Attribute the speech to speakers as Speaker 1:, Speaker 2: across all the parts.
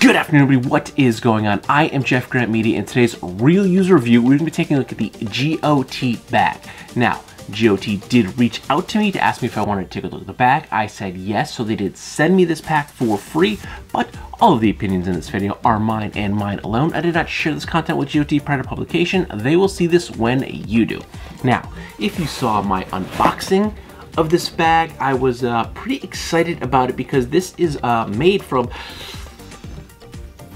Speaker 1: Good afternoon, everybody. What is going on? I am Jeff GrantMEDIA. In today's real user review, we're going to be taking a look at the GOT bag. Now, GOT did reach out to me to ask me if I wanted to take a look at the bag. I said yes, so they did send me this pack for free, but all of the opinions in this video are mine and mine alone. I did not share this content with GOT prior to publication. They will see this when you do. Now, if you saw my unboxing of this bag, I was pretty excited about it because this is made from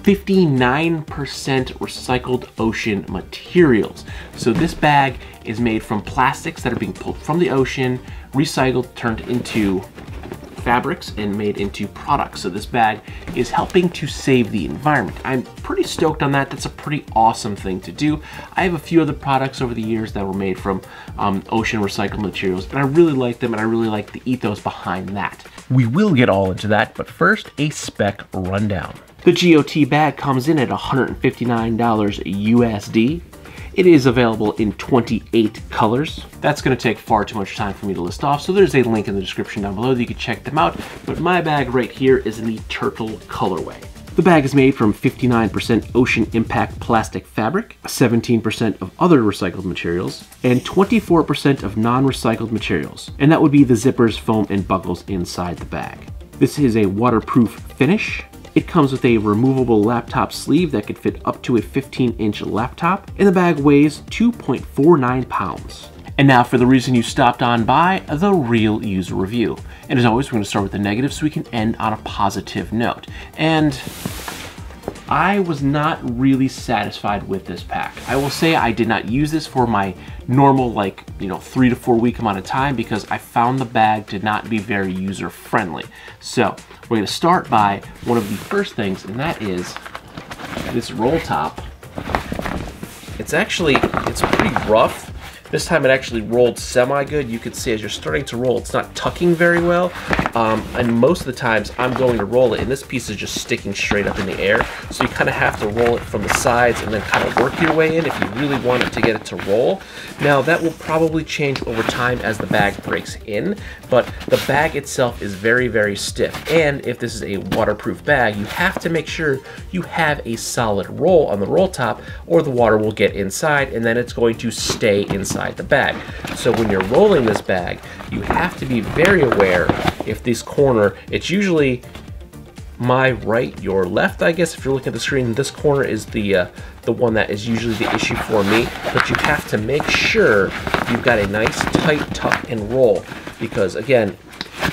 Speaker 1: 59% recycled ocean materials. So this bag is made from plastics that are being pulled from the ocean, recycled, turned into fabrics, and made into products. So this bag is helping to save the environment. I'm pretty stoked on that. That's a pretty awesome thing to do. I have a few other products over the years that were made from ocean recycled materials, and I really like them, and I really like the ethos behind that. We will get all into that, but first, a spec rundown. The GOT bag comes in at $159 USD. It is available in 28 colors. That's going to take far too much time for me to list off, so there's a link in the description down below that you can check them out. But my bag right here is in the turtle colorway. The bag is made from 59% ocean impact plastic fabric, 17% of other recycled materials, and 24% of non-recycled materials. And that would be the zippers, foam, and buckles inside the bag. This is a waterproof finish. It comes with a removable laptop sleeve that could fit up to a 15-inch laptop, and the bag weighs 2.49 pounds. And now for the reason you stopped on by, the real user review. And as always, we're going to start with the negative so we can end on a positive note. And I was not really satisfied with this pack. I will say I did not use this for my normal 3 to 4 week amount of time because I found the bag to not be very user friendly. So we're going to start by one of the first things, and that is this roll top. It's pretty rough. This time it actually rolled semi-good. You can see as you're starting to roll, it's not tucking very well. And most of the times I'm going to roll it, and this piece is just sticking straight up in the air. So you kind of have to roll it from the sides and then kind of work your way in if you really want it to get it to roll. Now that will probably change over time as the bag breaks in, but the bag itself is very, very stiff. And if this is a waterproof bag, you have to make sure you have a solid roll on the roll top or the water will get inside and then it's going to stay inside the bag. So when you're rolling this bag, you have to be very aware if this corner, it's usually my right, your left, I guess, if you're looking at the screen. This corner is the one that is usually the issue for me, but you have to make sure you've got a nice tight tuck and roll because, again,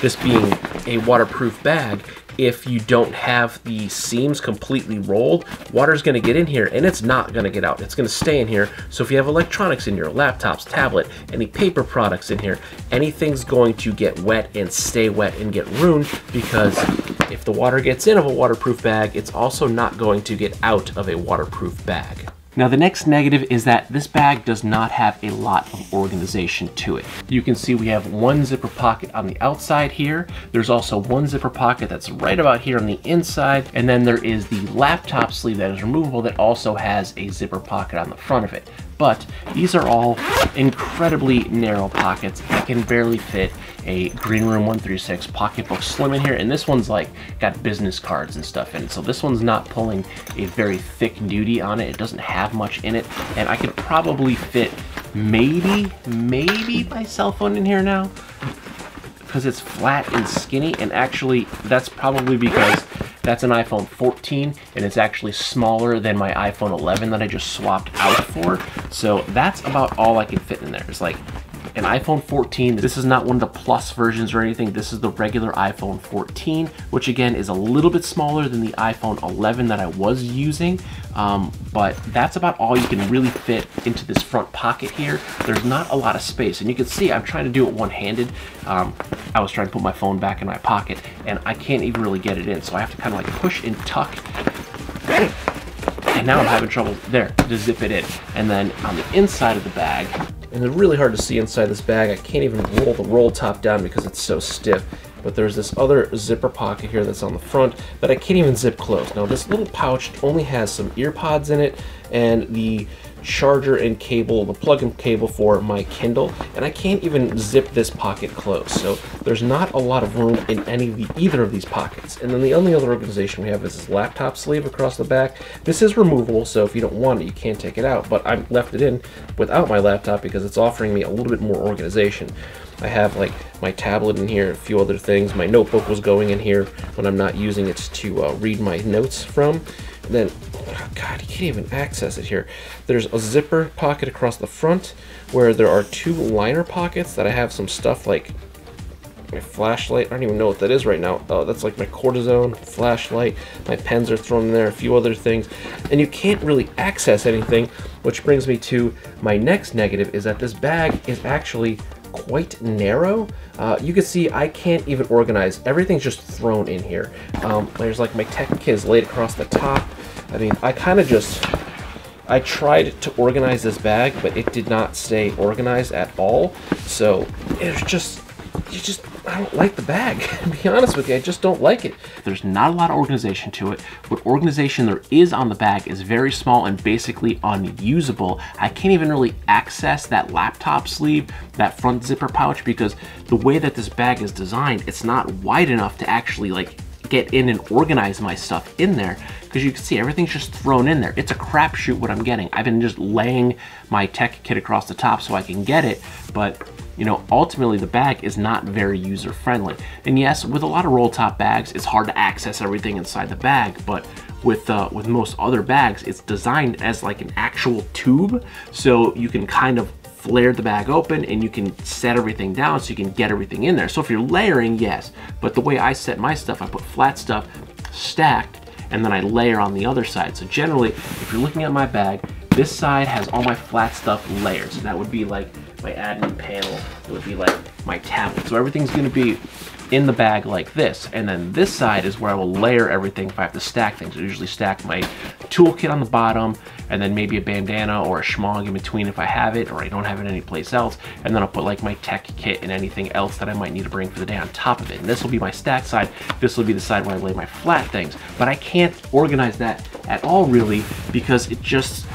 Speaker 1: this being a waterproof bag, if you don't have the seams completely rolled, water's going to get in here and it's not going to get out. It's going to stay in here. So if you have electronics in your laptops, tablet, any paper products in here, anything's going to get wet and stay wet and get ruined because if the water gets in of a waterproof bag, it's also not going to get out of a waterproof bag. Now the next negative is that this bag does not have a lot of organization to it. You can see we have one zipper pocket on the outside here. There's also one zipper pocket that's right about here on the inside. And then there is the laptop sleeve that is removable that also has a zipper pocket on the front of it. But these are all incredibly narrow pockets that can barely fit a Green Room 136 pocketbook slim in here, and this one's got business cards and stuff in it. So this one's not pulling a very thick nudie on it. It doesn't have much in it, and I could probably fit maybe my cell phone in here now because it's flat and skinny, and actually that's probably because that's an iPhone 14 and it's actually smaller than my iPhone 11 that I just swapped out for. So that's about all I can fit in there. It's like an iPhone 14. This is not one of the plus versions or anything. This is the regular iPhone 14, which again is a little bit smaller than the iPhone 11 that I was using. But that's about all you can really fit into this front pocket here. There's not a lot of space, and you can see I'm trying to do it one-handed. I was trying to put my phone back in my pocket and I can't even really get it in, so I have to kind of push and tuck. And now I'm having trouble there to zip it in. And then on the inside of the bag, and it's really hard to see inside this bag, I can't even roll the roll top down because it's so stiff. But there's this other zipper pocket here that's on the front that I can't even zip closed. Now this little pouch only has some ear pods in it, and the charger and cable, the plug-in cable for my Kindle, and I can't even zip this pocket closed. So there's not a lot of room in either of these pockets. And then the only other organization we have is this laptop sleeve across the back. This is removable, so if you don't want it, you can't take it out, but I left it in without my laptop because it's offering me a little bit more organization. I have like my tablet in here, a few other things. My notebook was going in here when I'm not using it to read my notes from. And then, oh God, you can't even access it here. There's a zipper pocket across the front where there are 2 liner pockets that I have some stuff like my flashlight. I don't even know what that is right now. Oh, that's like my cortisone, flashlight. My pens are thrown in there, a few other things. And you can't really access anything, which brings me to my next negative, is that this bag is actually quite narrow. You can see I can't even organize. Everything's just thrown in here. There's like my tech kits laid across the top. I mean, I tried to organize this bag, but it did not stay organized at all. So it's just, I don't like the bag. To be honest with you, I just don't like it. There's not a lot of organization to it. What organization there is on the bag is very small and basically unusable. I can't even really access that laptop sleeve, that front zipper pouch, because the way that this bag is designed, it's not wide enough to actually like get in and organize my stuff in there, because you can see everything's just thrown in there. It's a crapshoot what I'm getting. I've been just laying my tech kit across the top so I can get it, but you know, ultimately the bag is not very user friendly. And yes, with a lot of roll top bags, it's hard to access everything inside the bag, but with most other bags, it's designed as like an actual tube, so you can kind of flare the bag open and you can set everything down so you can get everything in there. So if you're layering, yes, but the way I set my stuff, I put flat stuff stacked and then I layer on the other side. So generally, if you're looking at my bag, this side has all my flat stuff layered. So that would be like my admin panel, it would be like my tablet. So everything's gonna be in the bag like this. And then this side is where I will layer everything if I have to stack things. I usually stack my toolkit on the bottom, and then maybe a bandana or a schmog in between if I have it or I don't have it anyplace else. And then I'll put like my tech kit and anything else that I might need to bring for the day on top of it. And this will be my stack side. This will be the side where I lay my flat things. But I can't organize that at all really, because it just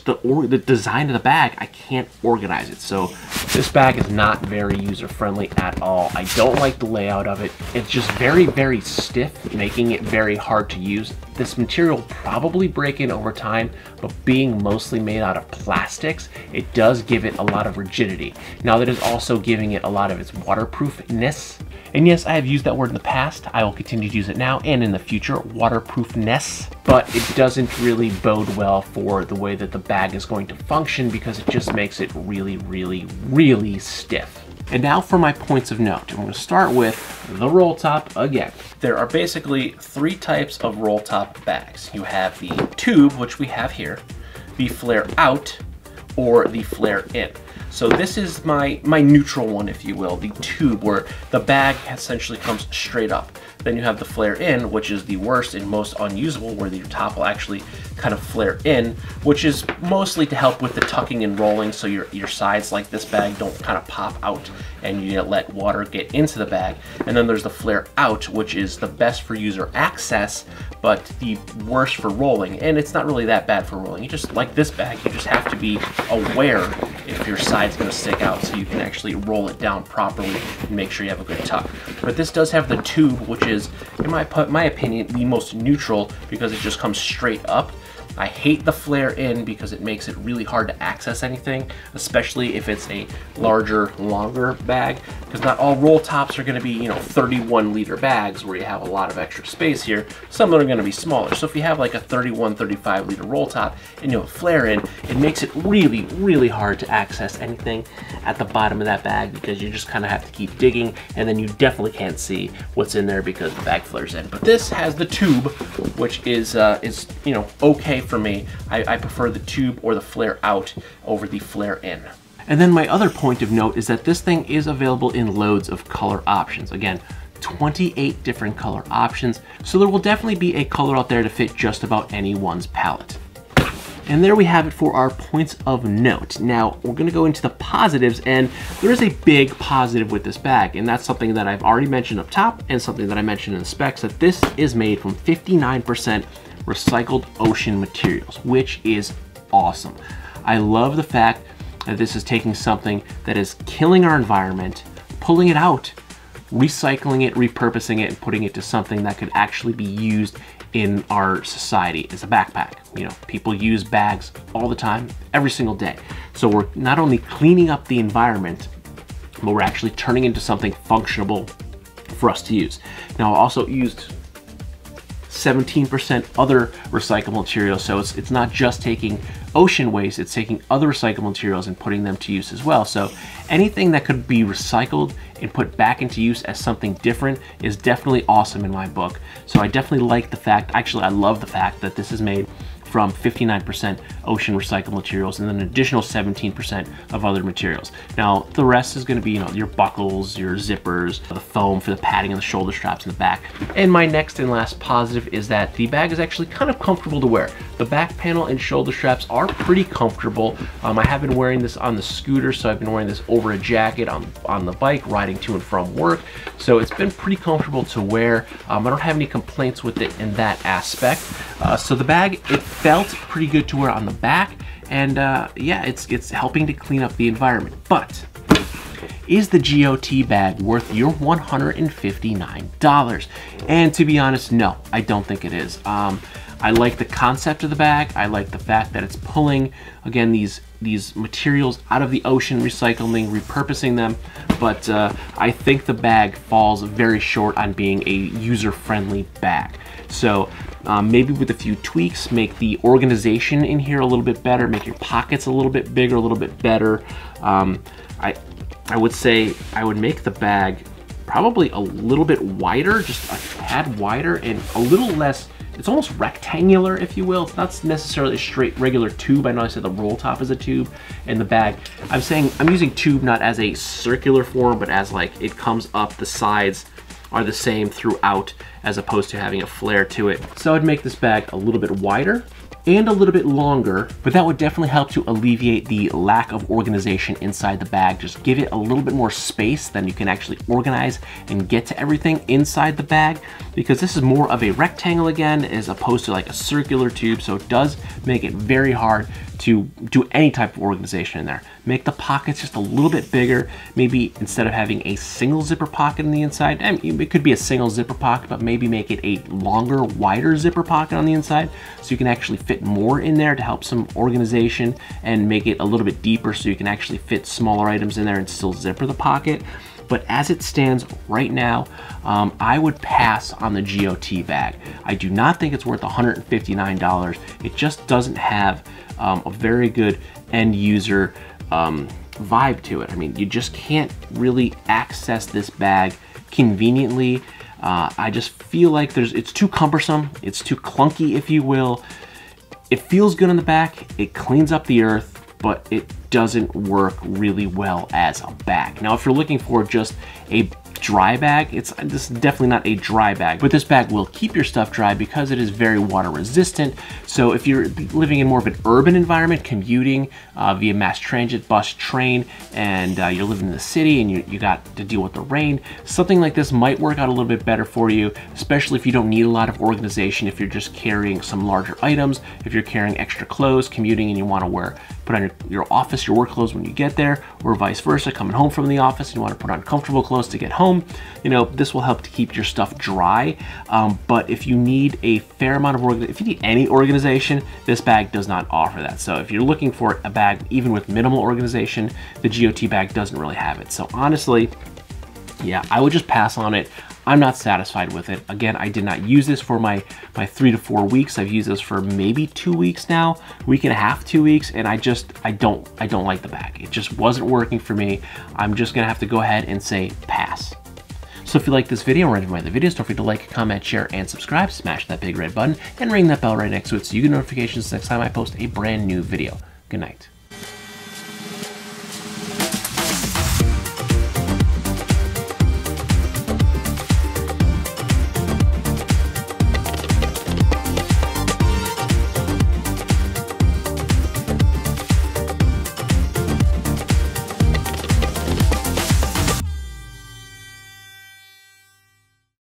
Speaker 1: the design of the bag, I can't organize it. So this bag is not very user friendly at all. I don't like the layout of it. It's just very, very stiff, making it very hard to use. This material will probably break in over time, but being mostly made out of plastics, it does give it a lot of rigidity. Now that is also giving it a lot of its waterproofness. And yes, I have used that word in the past. I will continue to use it now and in the future, waterproofness. But it doesn't really bode well for the way that the bag is going to function, because it just makes it really, really, really stiff. And now for my points of note. I'm going to start with the roll top again. There are basically 3 types of roll top bags. You have the tube, which we have here, the flare out, or the flare in. So this is my neutral one, if you will, the tube, where the bag essentially comes straight up. Then you have the flare in, which is the worst and most unusable, where the top will actually kind of flare in, which is mostly to help with the tucking and rolling, so your sides like this bag don't kind of pop out and you let water get into the bag. And then there's the flare out, which is the best for user access, but the worst for rolling. And it's not really that bad for rolling. You just, like this bag, you just have to be aware if your side's gonna stick out so you can actually roll it down properly and make sure you have a good tuck. But this does have the tube, which is, in my opinion, the most neutral, because it just comes straight up. I hate the flare in because it makes it really hard to access anything, especially if it's a larger, longer bag, because not all roll tops are going to be, you know, 31 liter bags where you have a lot of extra space here. Some of them are going to be smaller. So if you have like a 31, 35 liter roll top and you have a flare in, it makes it really, really hard to access anything at the bottom of that bag, because you just kind of have to keep digging, and then you definitely can't see what's in there because the bag flares in. But this has the tube, which is you know, okay for me. I prefer the tube or the flare out over the flare in. And then my other point of note is that this thing is available in loads of color options. Again, 28 different color options, so there will definitely be a color out there to fit just about anyone's palette. And there we have it for our points of note. Now, we're gonna go into the positives, and there is a big positive with this bag, and that's something that I've already mentioned up top and something that I mentioned in the specs, that this is made from 59% recycled ocean materials, which is awesome. I love the fact that this is taking something that is killing our environment, pulling it out, recycling it, repurposing it, and putting it to something that could actually be used in our society as a backpack. You know, people use bags all the time, every single day. So we're not only cleaning up the environment, but we're actually turning into something functional for us to use. Now, I also used 17% other recyclable materials, so it's not just taking ocean waste, it's taking other recyclable materials and putting them to use as well. So anything that could be recycled and put back into use as something different is definitely awesome in my book. So I definitely like the fact, actually I love the fact that this is made from 59% ocean recycled materials and then an additional 17% of other materials. Now, the rest is going to be, you know, your buckles, your zippers, the foam for the padding on the shoulder straps in the back. And my next and last positive is that the bag is actually kind of comfortable to wear. The back panel and shoulder straps are pretty comfortable. I have been wearing this on the scooter, so I've been wearing this over a jacket on the bike, riding to and from work. So it's been pretty comfortable to wear. I don't have any complaints with it in that aspect. So the bag, it felt pretty good to wear on the back, and yeah, it's helping to clean up the environment. But is the GOT bag worth your $159? And to be honest, no, I don't think it is. I like the concept of the bag. I like the fact that it's pulling, again, these materials out of the ocean, recycling, repurposing them, but I think the bag falls very short on being a user-friendly bag. So maybe with a few tweaks, make the organization in here a little bit better, make your pockets a little bit bigger, a little bit better. I would say I would make the bag probably a little bit wider, just a tad wider, and a little less, it's almost rectangular, if you will. It's not necessarily a straight regular tube. I know I said the roll top is a tube, and the bag, I'm using tube not as a circular form, but as like it comes up, the sides are the same throughout, as opposed to having a flare to it. So I'd make this bag a little bit wider and a little bit longer, but that would definitely help to alleviate the lack of organization inside the bag. Just give it a little bit more space, then you can actually organize and get to everything inside the bag, because this is more of a rectangle again, as opposed to like a circular tube, so it does make it very hard to do any type of organization in there. Make the pockets just a little bit bigger. Maybe instead of having a single zipper pocket on the inside, I mean, it could be a single zipper pocket, but maybe make it a longer, wider zipper pocket on the inside, so you can actually fit more in there to help some organization, and make it a little bit deeper so you can actually fit smaller items in there and still zipper the pocket. But as it stands right now, I would pass on the GOT bag. I do not think it's worth $159. It just doesn't have a very good end user vibe to it. I mean, you just can't really access this bag conveniently. I just feel like it's too cumbersome. It's too clunky, if you will. It feels good on the back. It cleans up the earth, but it doesn't work really well as a bag. Now, if you're looking for just a dry bag, this is definitely not a dry bag, but this bag will keep your stuff dry because it is very water resistant. So if you're living in more of an urban environment, commuting via mass transit, bus, train, and you're living in the city and you got to deal with the rain, something like this might work out a little bit better for you, especially if you don't need a lot of organization, if you're just carrying some larger items, if you're carrying extra clothes, commuting, and you want to put on your office, your work clothes when you get there, or vice versa, coming home from the office and you want to put on comfortable clothes to get home. You know, this will help to keep your stuff dry. But if you need a fair amount of if you need any organization, this bag does not offer that. So if you're looking for a bag even with minimal organization, the GOT bag doesn't really have it. So honestly, yeah, I would just pass on it. I'm not satisfied with it. Again, I did not use this for my 3 to 4 weeks. I've used this for maybe 2 weeks now, week and a half, 2 weeks, and I don't like the bag. It just wasn't working for me. I'm just gonna have to go ahead and say pass. So if you like this video or any of my other videos, don't forget to like, comment, share, and subscribe. Smash that big red button and ring that bell right next to it so you get notifications next time I post a brand new video. Good night.